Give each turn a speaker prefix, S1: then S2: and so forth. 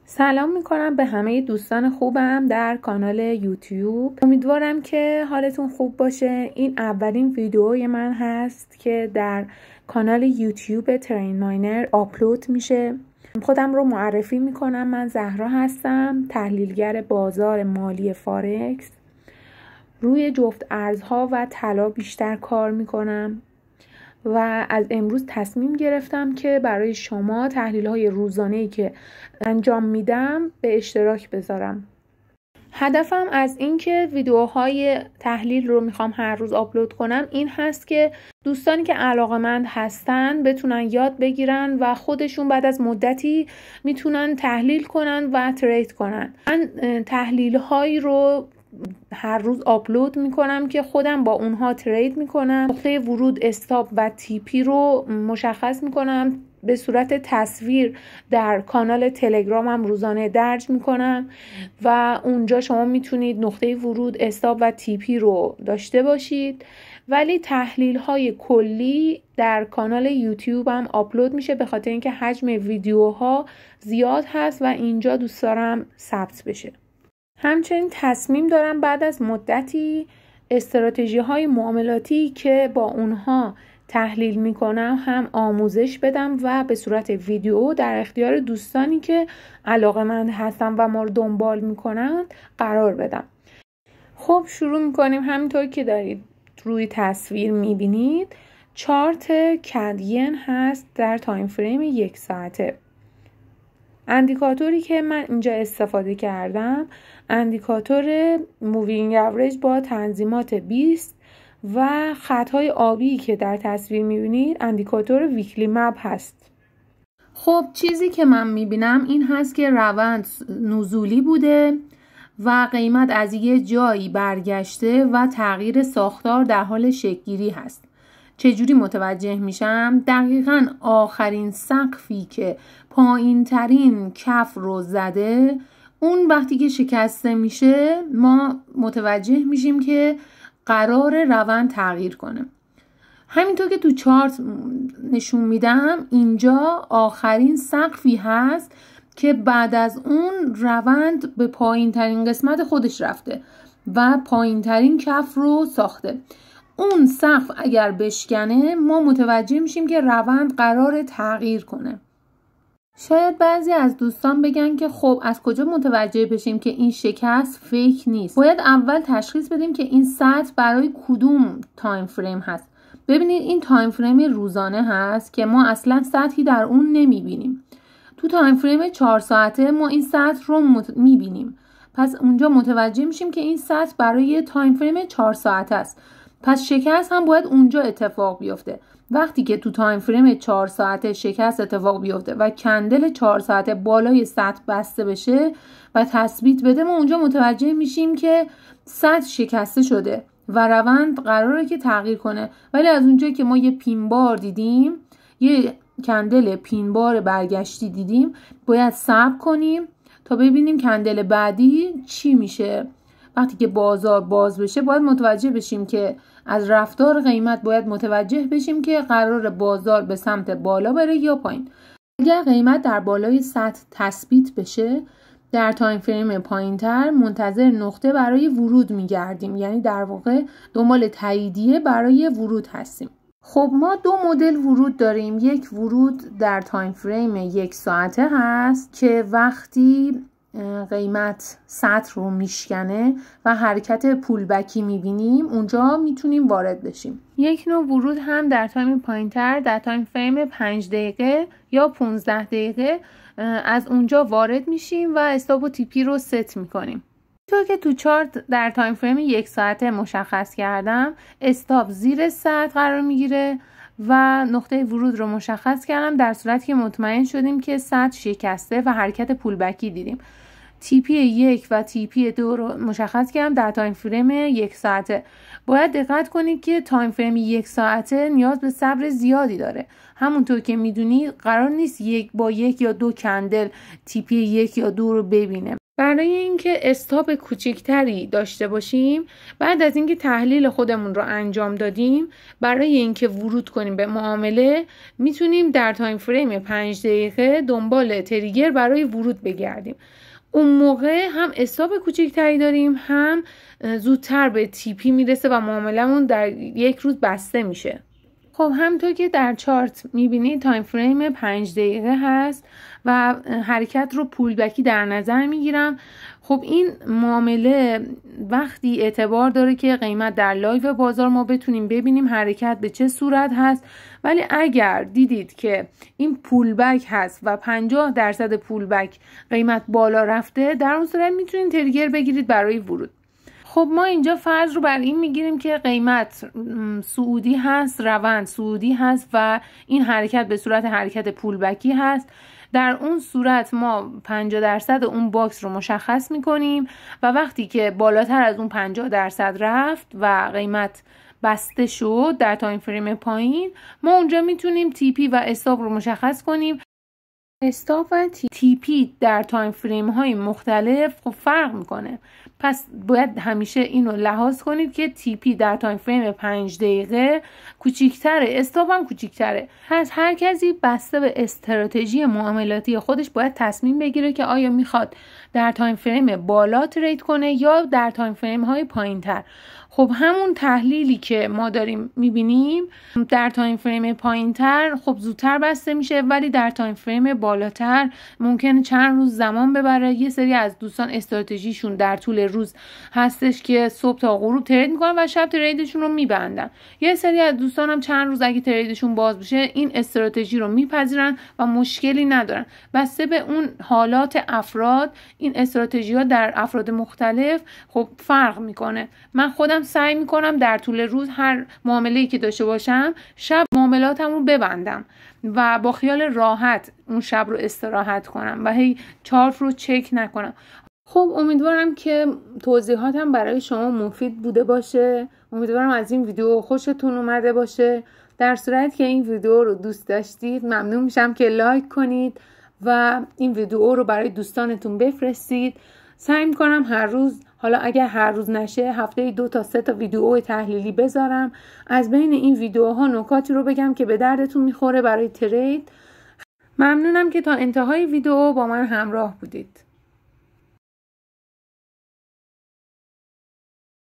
S1: سلام میکنم به همه دوستان خوبم در کانال یوتیوب. امیدوارم که حالتون خوب باشه. این اولین ویدیوی من هست که در کانال یوتیوب ترین ماینر آپلود میشه. خودم رو معرفی میکنم. من زهرا هستم، تحلیلگر بازار مالی فارکس. روی جفت ارزها و طلا بیشتر کار میکنم و از امروز تصمیم گرفتم که برای شما تحلیل‌های روزانه‌ای که انجام میدم به اشتراک بذارم. هدفم از این که ویدیوهای تحلیل رو میخوام هر روز آپلود کنم این هست که دوستانی که علاقه‌مند هستن بتونن یاد بگیرن و خودشون بعد از مدتی میتونن تحلیل کنن و ترید کنن. من تحلیل‌هایی رو هر روز آپلود میکنم که خودم با اونها ترید میکنم. نقطه ورود، استاپ و TP رو مشخص میکنم. به صورت تصویر در کانال تلگرامم روزانه درج میکنم و اونجا شما میتونید نقطه ورود، استاپ و TP رو داشته باشید. ولی تحلیل های کلی در کانال یوتیوبم آپلود میشه به خاطر اینکه حجم ویدیوها زیاد هست و اینجا دوست دارم ثبت بشه. همچنین تصمیم دارم بعد از مدتی استراتژی های معاملاتی که با اونها تحلیل میکنم هم آموزش بدم و به صورت ویدیو در اختیار دوستانی که علاقه‌مند هستن و ما رو دنبال میکنن قرار بدم. خب شروع میکنیم. همینطور که دارید روی تصویر میبینید چارت کدین هست در تایم فریم 1 ساعته. اندیکاتوری که من اینجا استفاده کردم اندیکاتور مووینگ اوریج با تنظیمات 20 و خطهای آبی که در تصویر میبینید اندیکاتور ویکلی مپ هست. خب چیزی که من میبینم این هست که روند نزولی بوده و قیمت از یه جایی برگشته و تغییر ساختار در حال شکل‌گیری هست. چجوری متوجه میشم؟ دقیقاً آخرین سقفی که پایین ترین کف رو زده اون وقتی که شکسته میشه ما متوجه میشیم که قرار روند تغییر کنه. همینطور که تو چارت نشون میدم اینجا آخرین سقفی هست که بعد از اون روند به پایین ترین قسمت خودش رفته و پایین ترین کف رو ساخته. اون سقف اگر بشکنه ما متوجه میشیم که روند قرار تغییر کنه. شاید بعضی از دوستان بگن که خب از کجا متوجه بشیم که این شکست فیک نیست؟ باید اول تشخیص بدیم که این سطح برای کدوم تایم فریم هست. ببینید این تایم فریم روزانه هست که ما اصلا سطحی در اون نمیبینیم. تو تایم فریم 4 ساعته ما این سطح رو میبینیم. پس اونجا متوجه میشیم که این سطح برای تایم فریم 4 ساعته است. پس شکست هم باید اونجا اتفاق بیفته. وقتی که تو تایم فریم 4 ساعته شکست اتفاق بیفته و کندل 4 ساعته بالای سطح بسته بشه و تثبیت بده ما اونجا متوجه میشیم که سطح شکسته شده و روند قراره که تغییر کنه. ولی از اونجایی که ما یه پین بار دیدیم، یه کندل پین بار برگشتی دیدیم، باید صبر کنیم تا ببینیم کندل بعدی چی میشه. وقتی که بازار باز بشه باید متوجه بشیم که از رفتار قیمت باید متوجه بشیم که قرار بازار به سمت بالا بره یا پایین. اگر قیمت در بالای سطح تثبیت بشه در تایم فریم پایینتر منتظر نقطه برای ورود میگردیم، یعنی در واقع دنبال تاییدیه برای ورود هستیم. خب ما دو مدل ورود داریم. یک ورود در تایم فریم 1 ساعته هست که وقتی قیمت سطح رو میشکنه و حرکت پولبکی میبینیم اونجا میتونیم وارد بشیم. یک نوع ورود هم در تایم پایینتر در تایم فریم 5 دقیقه یا 15 دقیقه از اونجا وارد میشیم و استاپ و TP رو ست میکنیم. طور که تو چارت در تایم فریم 1 ساعته مشخص کردم استاپ زیر سطح قرار میگیره و نقطه ورود رو مشخص کردم در صورتی که مطمئن شدیم که سطح شکسته و حرکت پولبکی دیدیم. TP 1 و TP 2 رو مشخص کردم در تایم فریم 1 ساعته. باید دقت کنید که تایم فریم 1 ساعته نیاز به صبر زیادی داره. همونطور که میدونید قرار نیست یک با یک یا دو کندل TP 1 یا 2 رو ببینه. برای اینکه استاپ کوچکتری داشته باشیم، بعد از اینکه تحلیل خودمون رو انجام دادیم، برای اینکه ورود کنیم به معامله میتونیم در تایم فریم 5 دقیقه دنبال تریگر برای ورود بگردیم. اون موقع هم استاپ کوچکتری داریم، هم زودتر به TP میرسه و معاملمون در 1 روز بسته میشه. خب همونطور که در چارت میبینید تایم فریم 5 دقیقه هست و حرکت رو پولبکی در نظر میگیرم. خب این معامله وقتی اعتبار داره که قیمت در لایو بازار ما بتونیم ببینیم حرکت به چه صورت هست، ولی اگر دیدید که این پولبک هست و 50% پولبک قیمت بالا رفته، در اون صورت میتونید تریگر بگیرید برای ورود. خب ما اینجا فرض رو بر این میگیریم که قیمت صعودی هست، روند صعودی هست و این حرکت به صورت حرکت پولبکی هست. در اون صورت ما 50% اون باکس رو مشخص میکنیم و وقتی که بالاتر از اون 50% رفت و قیمت بسته شد در تایم فریم پایین، ما اونجا میتونیم TP و استاپ رو مشخص کنیم. استاپ و TP در تایم فریم های مختلف خب فرق میکنه، پس باید همیشه اینو لحاظ کنید که TP در تایم فریم 5 دقیقه کوچیک‌تره، استاپ هم کوچیک‌تره. پس هر کسی بسته به استراتژی معاملاتی خودش باید تصمیم بگیره که آیا میخواد در تایم فریم بالا ترید کنه یا در تایم فریم های پایین‌تر. خب همون تحلیلی که ما داریم میبینیم در تایم فریم پایین‌تر خب زودتر بسته میشه، ولی در تایم فریم بالاتر ممکنه چند روز زمان ببره. یه سری از دوستان استراتژیشون در طول روز هستش که صبح تا غروب ترید میکنن و شب تریدشون رو میبندن. یه سری از دوستان هم چند روز اگه تریدشون باز بشه این استراتژی رو میپذیرن و مشکلی ندارن. بسته به اون حالات افراد این استراتژی ها در افراد مختلف خب فرق میکنه. من خودم سعی میکنم در طول روز هر معامله‌ای که داشته باشم شب معاملاتم رو ببندم و با خیال راحت اون شب رو استراحت کنم و هی چارت رو چک نکنم. خب امیدوارم که توضیحاتم برای شما مفید بوده باشه. امیدوارم از این ویدیو خوشتون اومده باشه. در صورت که این ویدیو رو دوست داشتید ممنون میشم که لایک کنید و این ویدیو رو برای دوستانتون بفرستید. سعی میکنم هر روز، حالا اگر هر روز نشه هفته 2 تا 3 تا ویدیو تحلیلی بذارم. از بین این ویدیوها نکاتی رو بگم که به دردتون میخوره برای ترید. ممنونم که تا انتهای ویدیو با من همراه بودید.